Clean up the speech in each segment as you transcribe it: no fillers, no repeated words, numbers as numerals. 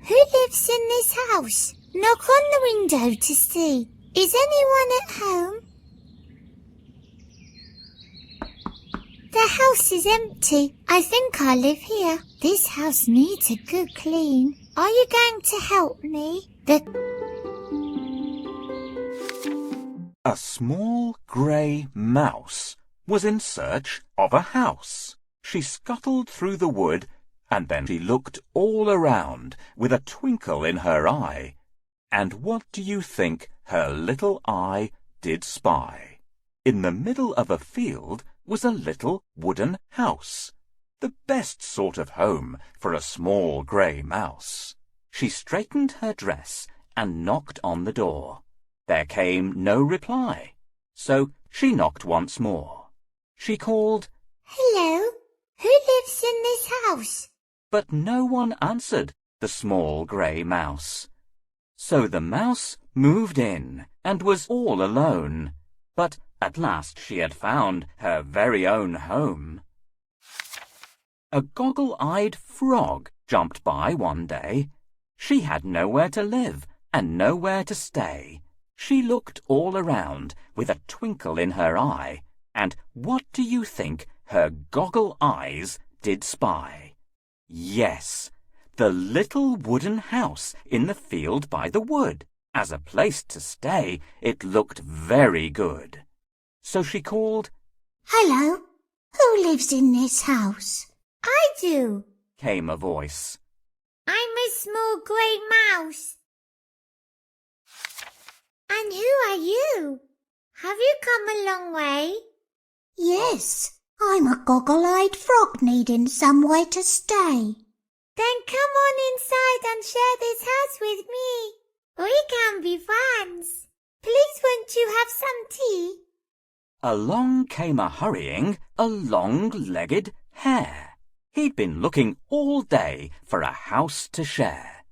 Who lives in this house? Knock on the window to see. Is anyone at home? The house is empty. I think I live here. This house needs a good clean. Are you going to help me? A small grey mouse was in search of a house. She scuttled through the wood, and then she looked all around with a twinkle in her eye. And what do you think her little eye did spy? In the middle of a field was a little wooden house, the best sort of home for a small grey mouse. She straightened her dress and knocked on the door. There came no reply, so she knocked once more. She called, "Hello, who lives in this house?" But no one answered the small grey mouse. So the mouse moved in and was all alone. But at last she had found her very own home. A goggle-eyed frog jumped by one day. She had nowhere to live and nowhere to stay. She looked all around with a twinkle in her eye, and what do you think her goggle eyes did spy? Yes, the little wooden house in the field by the wood. As a place to stay, it looked very good. So she called, "Hello, who lives in this house?" "I do," came a voice. "I'm a small grey mouse." "And who are you? Have you come a long way?" "Yes, I'm a goggle-eyed frog needing somewhere to stay." "Then come on inside and share this house with me. We can be friends. Please won't you have some tea?" Along came a-hurrying a long-legged hare. He'd been looking all day for a house to share.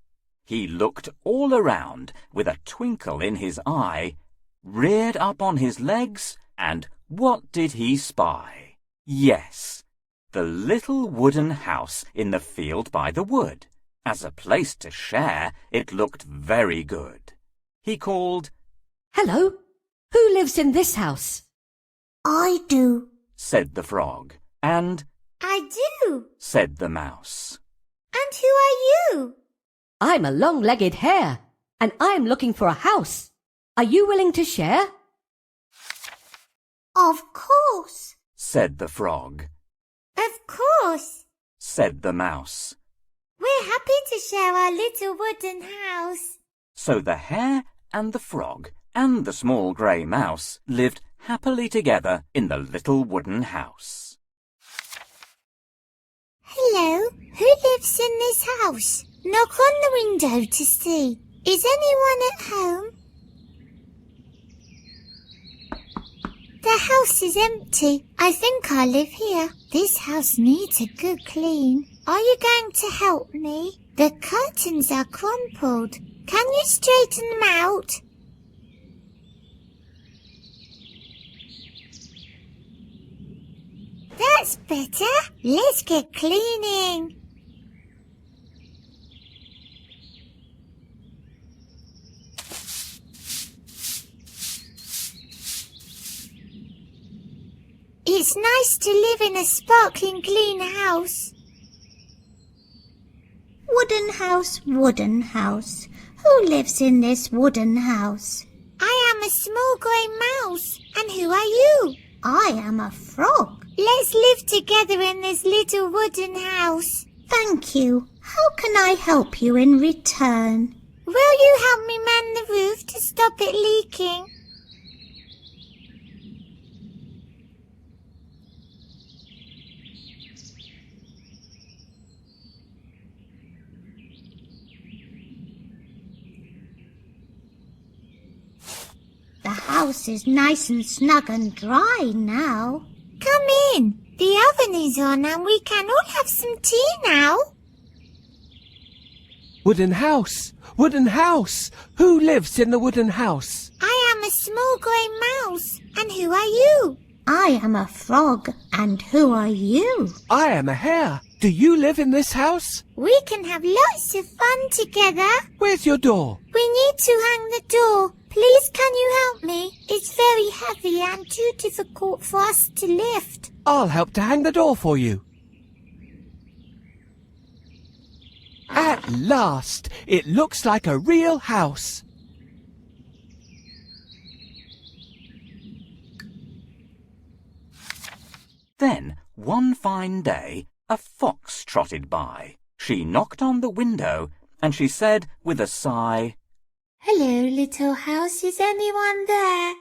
He looked all around with a twinkle in his eye, reared up on his legs, and what did he spy? Yes, the little wooden house in the field by the wood. As a place to share, it looked very good. He called, "Hello, who lives in this house?" "I do," said the frog, and "I do," said the mouse. "And who are you?" "I'm a long-legged hare, and I'm looking for a house. Are you willing to share?" "Of course," said the frog. "Of course," said the mouse. "We're happy to share our little wooden house." So the hare and the frog and the small grey mouse lived happily together in the little wooden house. "Hello, who lives in this house? Knock on the window to see. Is anyone at home?" The house is empty. I think I live here. This house needs a good clean. Are you going to help me? The curtains are crumpled. Can you straighten them out? That's better. Let's get cleaning. It's nice to live in a sparkling clean house. "Wooden house, wooden house. Who lives in this wooden house?" I am a small grey mouse. And who are you? "I am a frog." Let's live together in this little wooden house. "Thank you. How can I help you in return?" Will you help me mend the roof to stop it leaking? "The house is nice and snug and dry now." Come in. The oven is on and we can all have some tea now. "Wooden house, wooden house. Who lives in the wooden house?" I am a small grey mouse. And who are you? "I am a frog. And who are you?" "I am a hare, Do you live in this house? We can have lots of fun together. Where's your door? We need to hang the door. Please, can you help me? It's very heavy and too difficult for us to lift. I'll help to hang the door for you. At last! It looks like a real house. Then, one fine day, a fox trotted by. She knocked on the window, and she said with a sigh, Hello, little house. Is anyone there?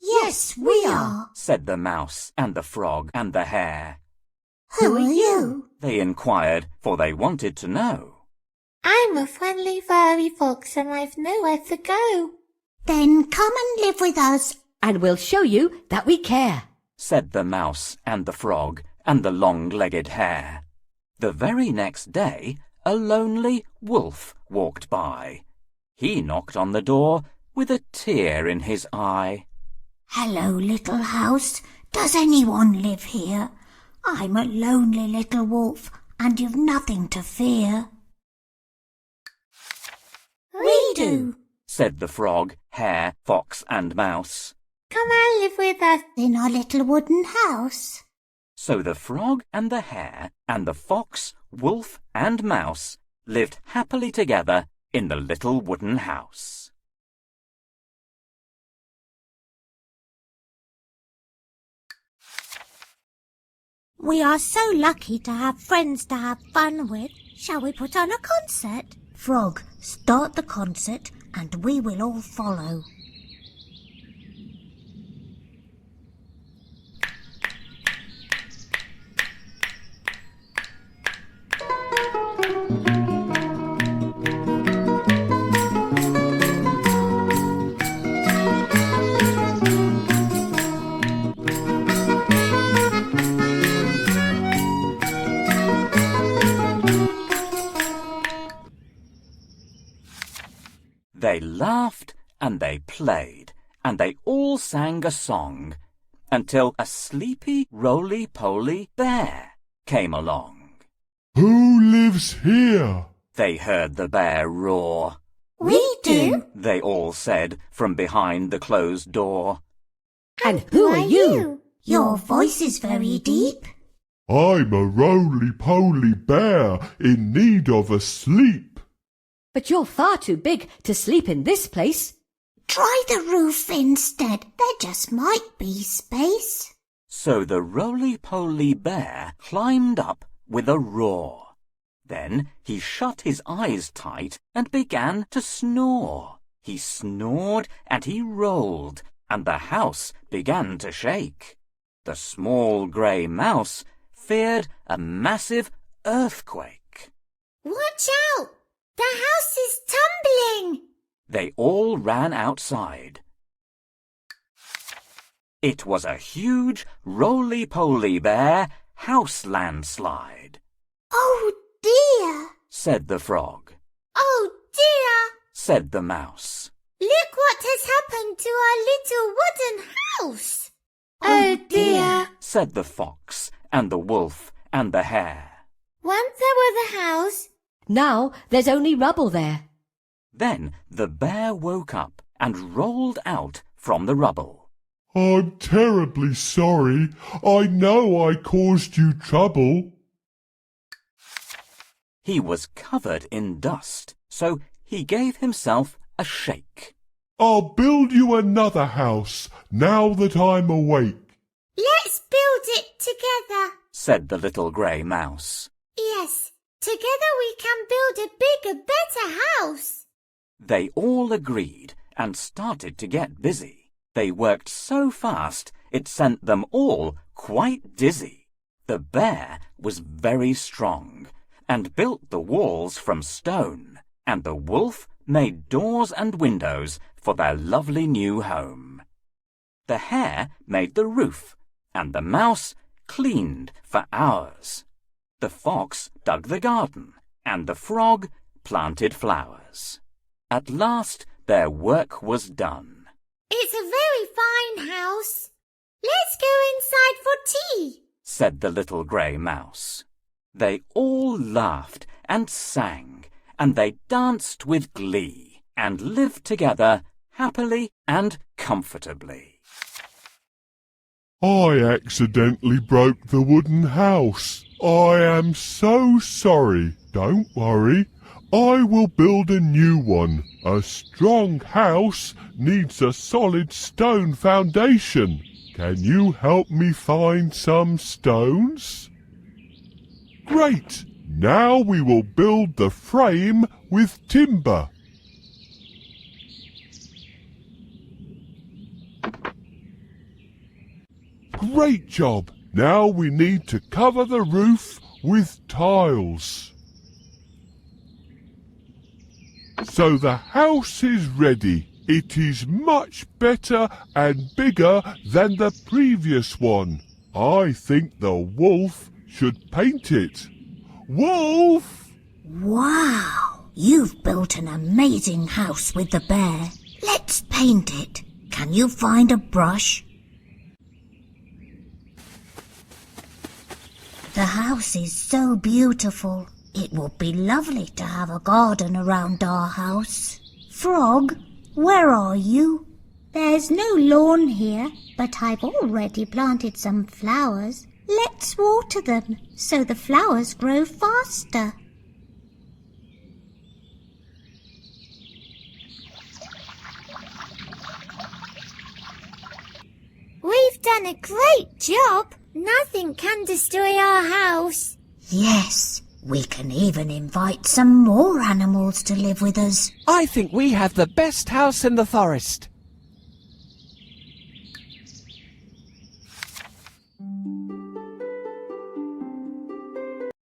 Yes, we are. said the mouse and the frog and the hare. Who are you? They inquired, for they wanted to know. I'm a friendly furry fox and I've nowhere to go. Then come and live with us. And we'll show you that we care. Said the mouse and the frog and the long-legged hare. The very next day, a lonely wolf walked by. He knocked on the door with a tear in his eye. Hello, little house. Does anyone live here? I'm a lonely little wolf, and you've nothing to fear. We do, said the frog, hare, fox and mouse. Come and live with us. in our little wooden house. So the frog and the hare and the fox, wolf and mouse lived happily together in the little wooden house. We are so lucky to have friends to have fun with. Shall we put on a concert? Frog, start the concert and we will all follow. They laughed and they played and they all sang a song until a sleepy, roly-poly bear came along. Who lives here? They heard the bear roar. We do. They all said from behind the closed door. And who are you? Your voice is very deep. I'm a roly-poly bear in need of a sleep. But you're far too big to sleep in this place. Try the roof instead. There just might be space. So the roly-poly bear climbed up with a roar. Then he shut his eyes tight and began to snore. He snored and he rolled, and the house began to shake. The small grey mouse feared a massive earthquake. Watch out! The house is tumbling! They all ran outside. It was a huge roly-poly bear house landslide, Oh dear! said the frog. Oh dear! Said the mouse. Look what has happened to our little wooden house! Oh dear! Said the fox and the wolf and the hare. Once there was a house. Now there's only rubble there. Then the bear woke up and rolled out from the rubble. I'm terribly sorry. I know I caused you trouble. He was covered in dust, so he gave himself a shake. I'll build you another house now that I'm awake. Let's build it together. Said the little grey mouse. Yes, together we can build a bigger, better house. They all agreed and started to get busy. They worked so fast it sent them all quite dizzy. The bear was very strong and built the walls from stone, and the wolf made doors and windows for their lovely new home. The hare made the roof, and the mouse cleaned for hours. The fox dug the garden, and the frog planted flowers. At last their work was done. It's a very fine house. Let's go inside for tea, said the little grey mouse. They all laughed and sang, and they danced with glee, and lived together happily and comfortably. I accidentally broke the wooden house. I am so sorry. Don't worry. I will build a new one. A strong house needs a solid stone foundation. Can you help me find some stones? Great! Now we will build the frame with timber. Great job! Now we need to cover the roof with tiles. So the house is ready. It is much better and bigger than the previous one. I think the wolf should paint it. Wolf! Wow! You've built an amazing house with the bear. Let's paint it. Can you find a brush? The house is so beautiful. It would be lovely to have a garden around our house. Frog, where are you? There's no lawn here, but I've already planted some flowers. Let's water them so the flowers grow faster. We've done a great job. Nothing can destroy our house. Yes, we can even invite some more animals to live with us. I think we have the best house in the forest.